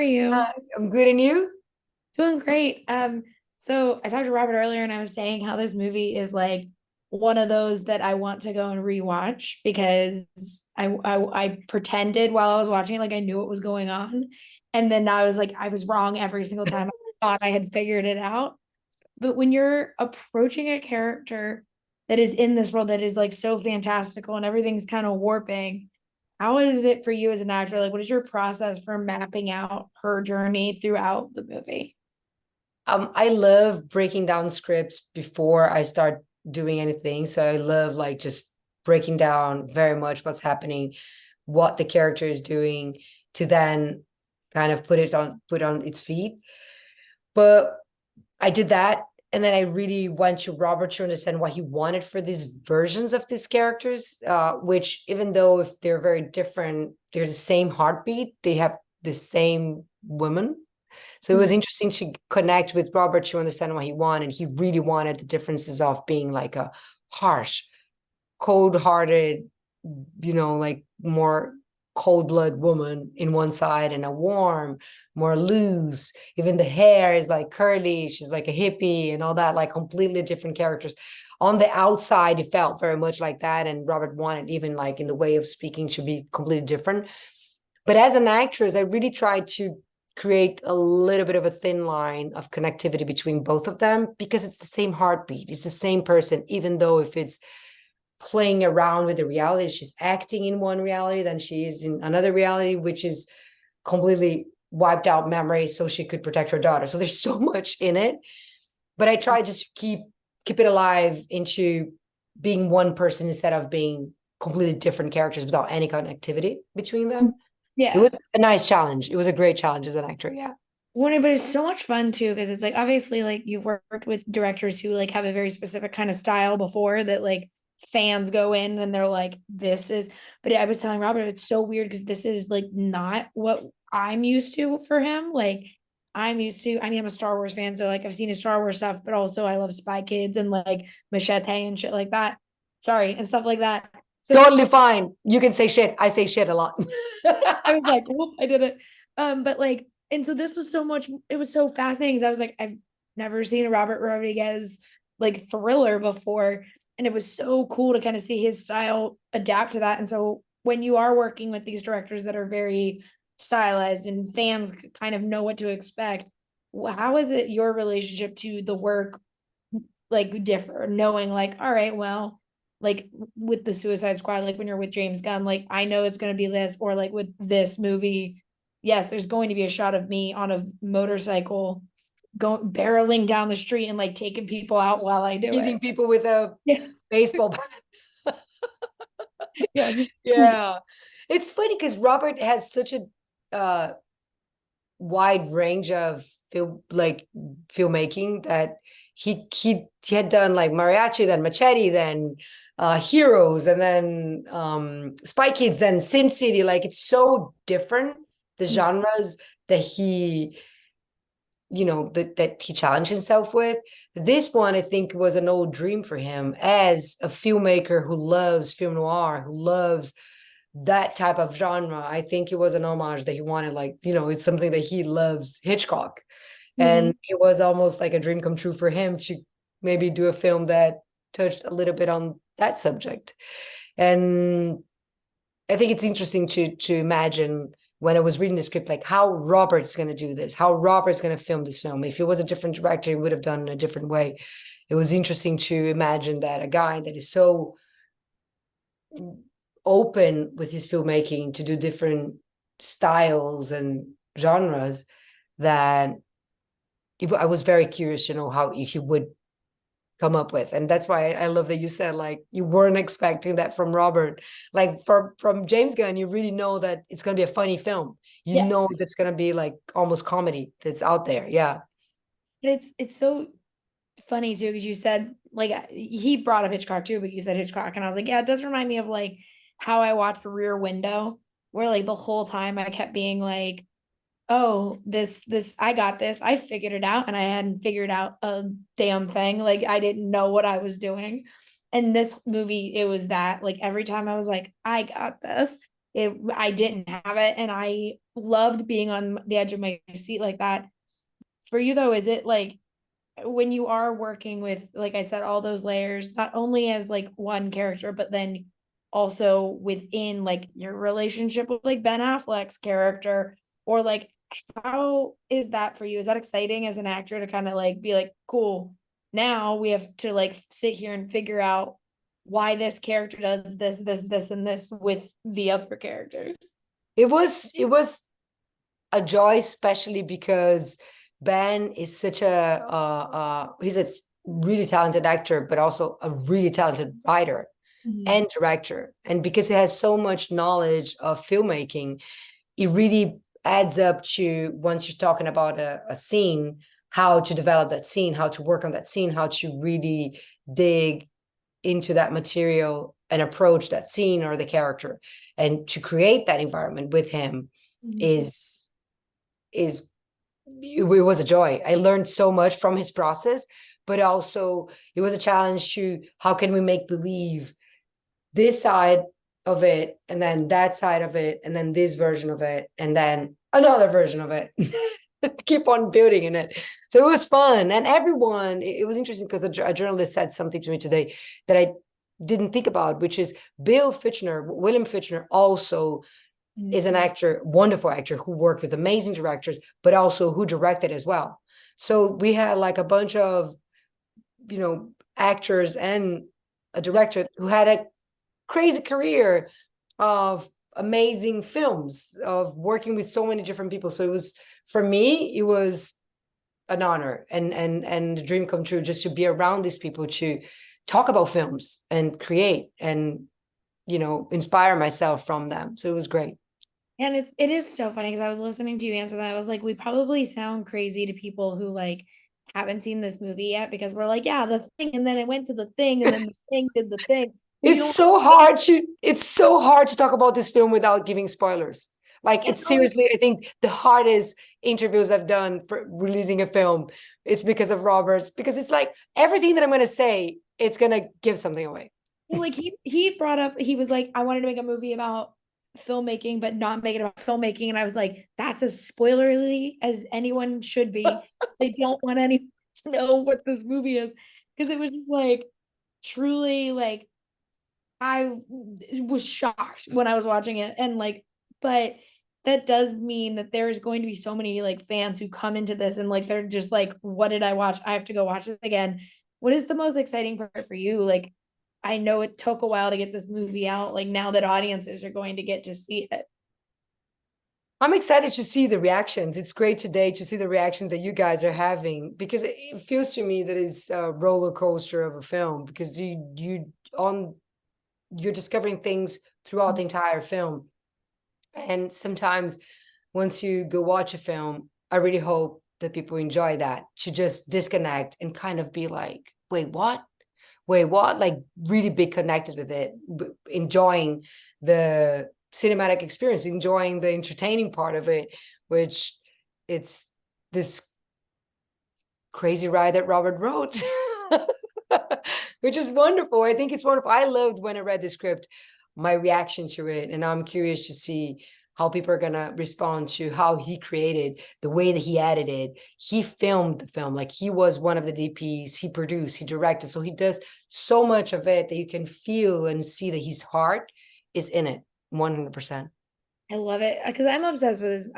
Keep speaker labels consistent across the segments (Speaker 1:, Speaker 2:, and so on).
Speaker 1: are you?
Speaker 2: I'm good, and you?
Speaker 1: Doing great. So I talked to Robert earlier and I was saying how this movie is like one of those that I want to go and rewatch because I pretended while I was watching it like I knew what was going on. And then I was like, I was wrong every single time. I thought I had figured it out. But when you're approaching a character that is in this world that is like so fantastical and everything's kind of warping, how is it for you as an actor? Like, what is your process for mapping out her journey throughout the movie?
Speaker 2: I love breaking down scripts before I start doing anything. So I love like just breaking down very much what's happening, what the character is doing, to then kind of put on its feet. But I did that, and then I really went to Robert to understand what he wanted for these versions of these characters, which even though if they're very different, they're the same heartbeat, they have the same woman. So it was
Speaker 1: Mhm.
Speaker 2: interesting to connect with Robert to understand what he wanted. He really wanted the differences of being like a harsh, cold-hearted, like more cold-blood woman in one side, and a warm, more loose. Even the hair is like curly. She's like a hippie and all that, like completely different characters. On the outside, it felt very much like that, and Robert wanted even like in the way of speaking to be completely different. But as an actress, I really tried to create a little bit of a thin line of connectivity between both of them because it's the same heartbeat. It's the same person, even though if it's playing around with the reality, she's acting in one reality, then she is in another reality, which is completely wiped out memory so she could protect her daughter. So there's so much in it. But I try just to keep it alive into being one person instead of being completely different characters without any connectivity between them. It
Speaker 1: Yeah.
Speaker 2: was a nice challenge. It was a great challenge as an actor. Yeah.
Speaker 1: Well, but it's so much fun too, because it's like obviously like you've worked with directors who like have a very specific kind of style before that like fans go in and they're like, this is, but I was telling Robert, it's so weird because this is like not what I'm used to for him. Like I'm used to, I mean, I'm a Star Wars fan, so like I've seen his Star Wars stuff, but also I love Spy Kids and like Machete and shit like that. Sorry, and stuff like that. So
Speaker 2: Totally fine. You can say shit. I say shit a lot.
Speaker 1: I was like, whoop, I did it. But like, and so this was so much, it was so fascinating because I was like, I've never seen a Robert Rodriguez like thriller before. And it was so cool to kind of see his style adapt to that. And so when you are working with these directors that are very stylized and fans kind of know what to expect, how is it your relationship to the work like differ, knowing like, all right, well, like with the Suicide Squad, like when you're with James Gunn, like I know it's going to be this, or like with this movie, yes, there's going to be a shot of me on a motorcycle going barreling down the street and like taking people out while I do it.
Speaker 2: Hitting people with a
Speaker 1: Yeah.
Speaker 2: baseball bat.
Speaker 1: Yeah. Just,
Speaker 2: Yeah. It's funny because Robert has such a wide range of filmmaking that he had done like mariachi, then machete, then heroes, and then Spy Kids, then Sin City. Like it's so different, the genres that he that he challenged himself with. This one I think was an old dream for him as a filmmaker who loves film noir, who loves that type of genre. I think it was an homage that he wanted, like, it's something that he loves, Hitchcock.
Speaker 1: Mhm.
Speaker 2: And it was almost like a dream come true for him to maybe do a film that touched a little bit on that subject. And I think it's interesting to imagine when I was reading the script, like how Robert's going to do this, how Robert's going to film this film. If it was a different director, he would have done it a different way. It was interesting to imagine that a guy that is so open with his filmmaking to do different styles and genres that I was very curious to know how he would come up with. And that's why I love that you said like you weren't expecting that from Robert. Like from James Gunn, you really know that it's going to be a funny film. You
Speaker 1: Yeah.
Speaker 2: know that's going to be like almost comedy that's out there. Yeah.
Speaker 1: But it's so funny too, because you said like he brought up Hitchcock too, but you said Hitchcock, and I was like, yeah, it does remind me of like how I watched Rear Window, where like the whole time I kept being like, oh, this I got this, I figured it out, and I hadn't figured out a damn thing. Like I didn't know what I was doing. And this movie, it was that like every time I was like, I got this, I didn't have it, and I loved being on the edge of my seat like that. For you though, is it like when you are working with, like I said, all those layers, not only as like one character, but then also within like your relationship with like Ben Affleck's character, or like how is that for you? Is that exciting as an actor to kind of like be like, cool, now we have to like sit here and figure out why this character does this, and this with the other characters?
Speaker 2: It was a joy, especially because Ben is such he's a really talented actor, but also a really talented writer
Speaker 1: Mhm.
Speaker 2: and director. And because he has so much knowledge of filmmaking, it really adds up to, once you're talking about a scene, how to develop that scene, how to work on that scene, how to really dig into that material and approach that scene or the character, and to create that environment with him
Speaker 1: Mhm.
Speaker 2: is it was a joy. I learned so much from his process, but also it was a challenge to, how can we make believe this side of it, and then that side of it, and then this version of it, and then another version of it. Keep on building in it. So it was fun. And everyone, it was interesting because a journalist said something to me today that I didn't think about, which is William Fichtner also is an actor, wonderful actor, who worked with amazing directors, but also who directed as well. So we had like a bunch of, actors and a director who had a crazy career of amazing films, of working with so many different people. So it was, for me, it was an honor and a dream come true, just to be around these people, to talk about films and create and, inspire myself from them. So it was great.
Speaker 1: And it is so funny because I was listening to you answer that. I was like, we probably sound crazy to people who like haven't seen this movie yet, because we're like, yeah, the thing, and then it went to the thing, and then the thing did the thing. Because you
Speaker 2: It's
Speaker 1: don't
Speaker 2: so hard to it's so hard to talk about this film without giving spoilers. Like,
Speaker 1: and
Speaker 2: it's
Speaker 1: always
Speaker 2: seriously, I think the hardest interviews I've done for releasing a film, it's because of Roberts, because it's like everything that I'm going to say, it's going to give something away.
Speaker 1: well, like he brought up, he was like, I wanted to make a movie about filmmaking, but not make it about filmmaking. And I was like, that's as spoilerly as anyone should be. They don't want anyone to know what this movie is. Because it was just like truly like I was shocked when I was watching it. And like, but that does mean that there's going to be so many like fans who come into this and like they're just like, what did I watch? I have to go watch it again. What is the most exciting part for you? Like, I know it took a while to get this movie out. Like, now that audiences are going to get to see it.
Speaker 2: I'm excited to see the reactions. It's great today to see the reactions that you guys are having, because it feels to me that it's a roller coaster of a film, because on you're discovering things throughout the entire film. And sometimes, once you go watch a film, I really hope that people enjoy that, to just disconnect and kind of be like, wait, what? Wait, what? Like, really be connected with it, enjoying the cinematic experience, enjoying the entertaining part of it, which it's this crazy ride that Robert wrote. Which is wonderful. I think it's wonderful. I loved, when I read the script, my reaction to it. And I'm curious to see how people are going to respond to how he created, the way that he edited. He filmed the film, like he was one of the DPs, he produced, he directed. So he does so much of it that you can feel and see that his heart is in it 100%.
Speaker 1: I love it because I'm obsessed with this.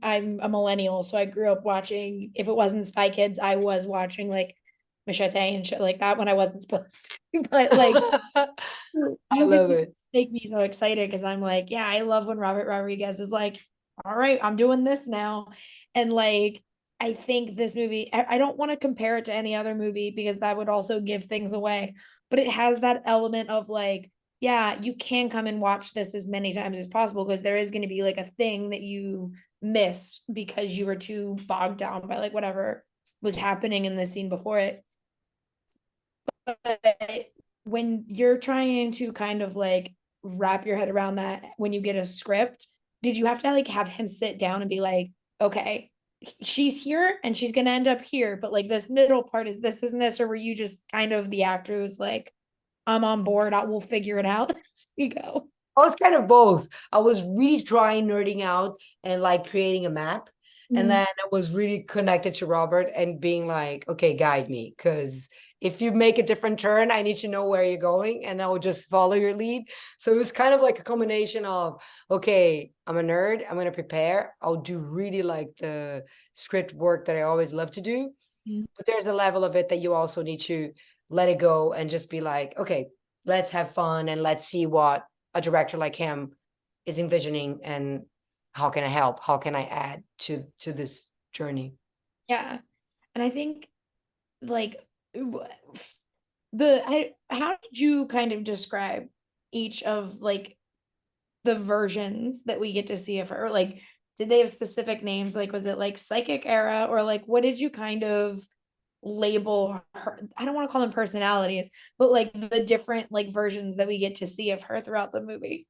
Speaker 1: I'm a millennial, so I grew up watching. If it wasn't Spy Kids, I was watching like Machete and shit like that when I wasn't supposed to. But like
Speaker 2: I
Speaker 1: movies
Speaker 2: love it.
Speaker 1: make me so excited because I'm like, yeah, I love when Robert Rodriguez is like, all right, I'm doing this now, and like I think this movie. I don't want to compare it to any other movie because that would also give things away. But it has that element of like, yeah, you can come and watch this as many times as possible because there is going to be like a thing that you missed because you were too bogged down by like whatever was happening in the scene before it. But when you're trying to kind of like wrap your head around that when you get a script, did you have to like have him sit down and be like, okay, she's here and she's gonna end up here, but like this middle part is this and this, or were you just kind of the actor who's like, I'm on board, we'll figure it out as we go?
Speaker 2: I was kind of both. I was really trying nerding out and like creating a map. And
Speaker 1: Mhm.
Speaker 2: then I was really connected to Robert and being like, okay, guide me. Because if you make a different turn, I need to know where you're going and I will just follow your lead. So it was kind of like a combination of, okay, I'm a nerd. I'm going to prepare. I'll do really like the script work that I always love to do.
Speaker 1: Mhm.
Speaker 2: But there's a level of it that you also need to let it go and just be like, okay, let's have fun and let's see what a director like him is envisioning and how can I help? How can I add to this journey?
Speaker 1: Yeah. And I think like how did you kind of describe each of like the versions that we get to see of her? Like, did they have specific names? Like, was it like psychic era or like what did you kind of label her? I don't want to call them personalities, but like the different like versions that we get to see of her throughout the movie.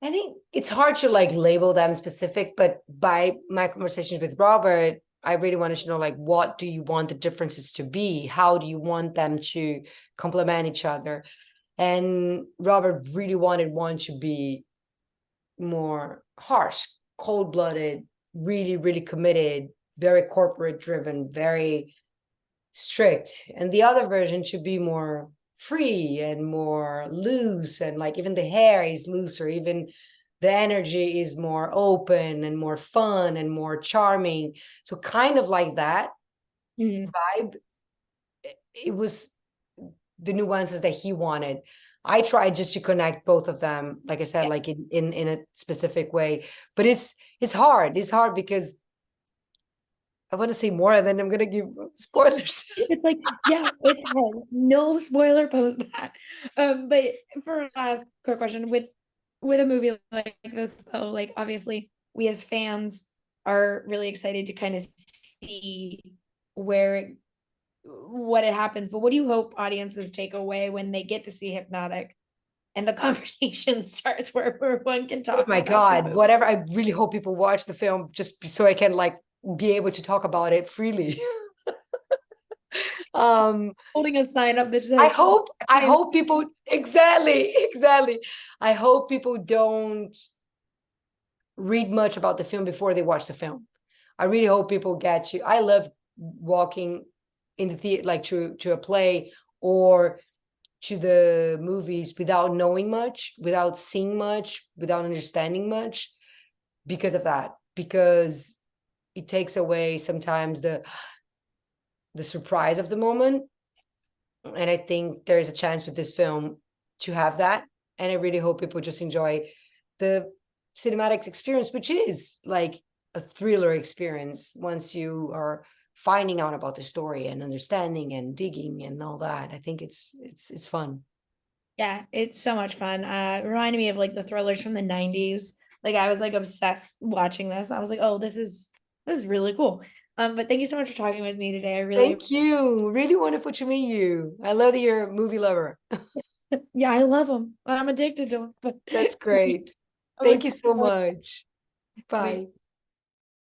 Speaker 2: I think it's hard to like label them specific, but by my conversations with Robert, I really wanted to know like what do you want the differences to be? How do you want them to complement each other? And Robert really wanted one to be more harsh, cold-blooded, really, really committed, very corporate driven, very strict. And the other version should be more free and more loose. And like even the hair is looser, even the energy is more open and more fun and more charming. So kind of like that
Speaker 1: Mhm.
Speaker 2: vibe. It was the nuances that he wanted. I tried just to connect both of them, like I said,
Speaker 1: Yeah.
Speaker 2: like in a specific way. But it's hard. It's hard because I want to say more, and then I'm gonna give spoilers.
Speaker 1: It's like, yeah, it's hard. No spoiler post that. But for a last quick question, with a movie like this, though, like obviously we as fans are really excited to kind of see where what it happens. But what do you hope audiences take away when they get to see Hypnotic and the conversation starts where one can
Speaker 2: Oh
Speaker 1: talk
Speaker 2: my
Speaker 1: about the
Speaker 2: God,
Speaker 1: movie?
Speaker 2: whatever. I really hope people watch the film just so I can like be able to talk about it freely. um
Speaker 1: Holding a sign up that
Speaker 2: I
Speaker 1: says,
Speaker 2: hope I hope people exactly. I hope people don't read much about the film before they watch the film. I really hope people get to. I love walking in the theater, like to a play or to the movies without knowing much, without seeing much, without understanding much because of that. Because it takes away sometimes the surprise of the moment. And I think there's a chance with this film to have that. And I really hope people just enjoy the cinematic experience, which is like a thriller experience once you are finding out about the story and understanding and digging and all that. I think it's fun.
Speaker 1: yeah, it's so much fun. It reminded me of like the thrillers from the 90s. Like I was like obsessed watching this. I was like, oh, this is really cool. But thank you so much for talking with me today. I really
Speaker 2: Thank you. Really wonderful to meet you. I love that you're a movie lover.
Speaker 1: yeah, I love them. I'm addicted to them.
Speaker 2: That's great.
Speaker 1: I'm
Speaker 2: Thank you
Speaker 1: like,
Speaker 2: so much. Bye.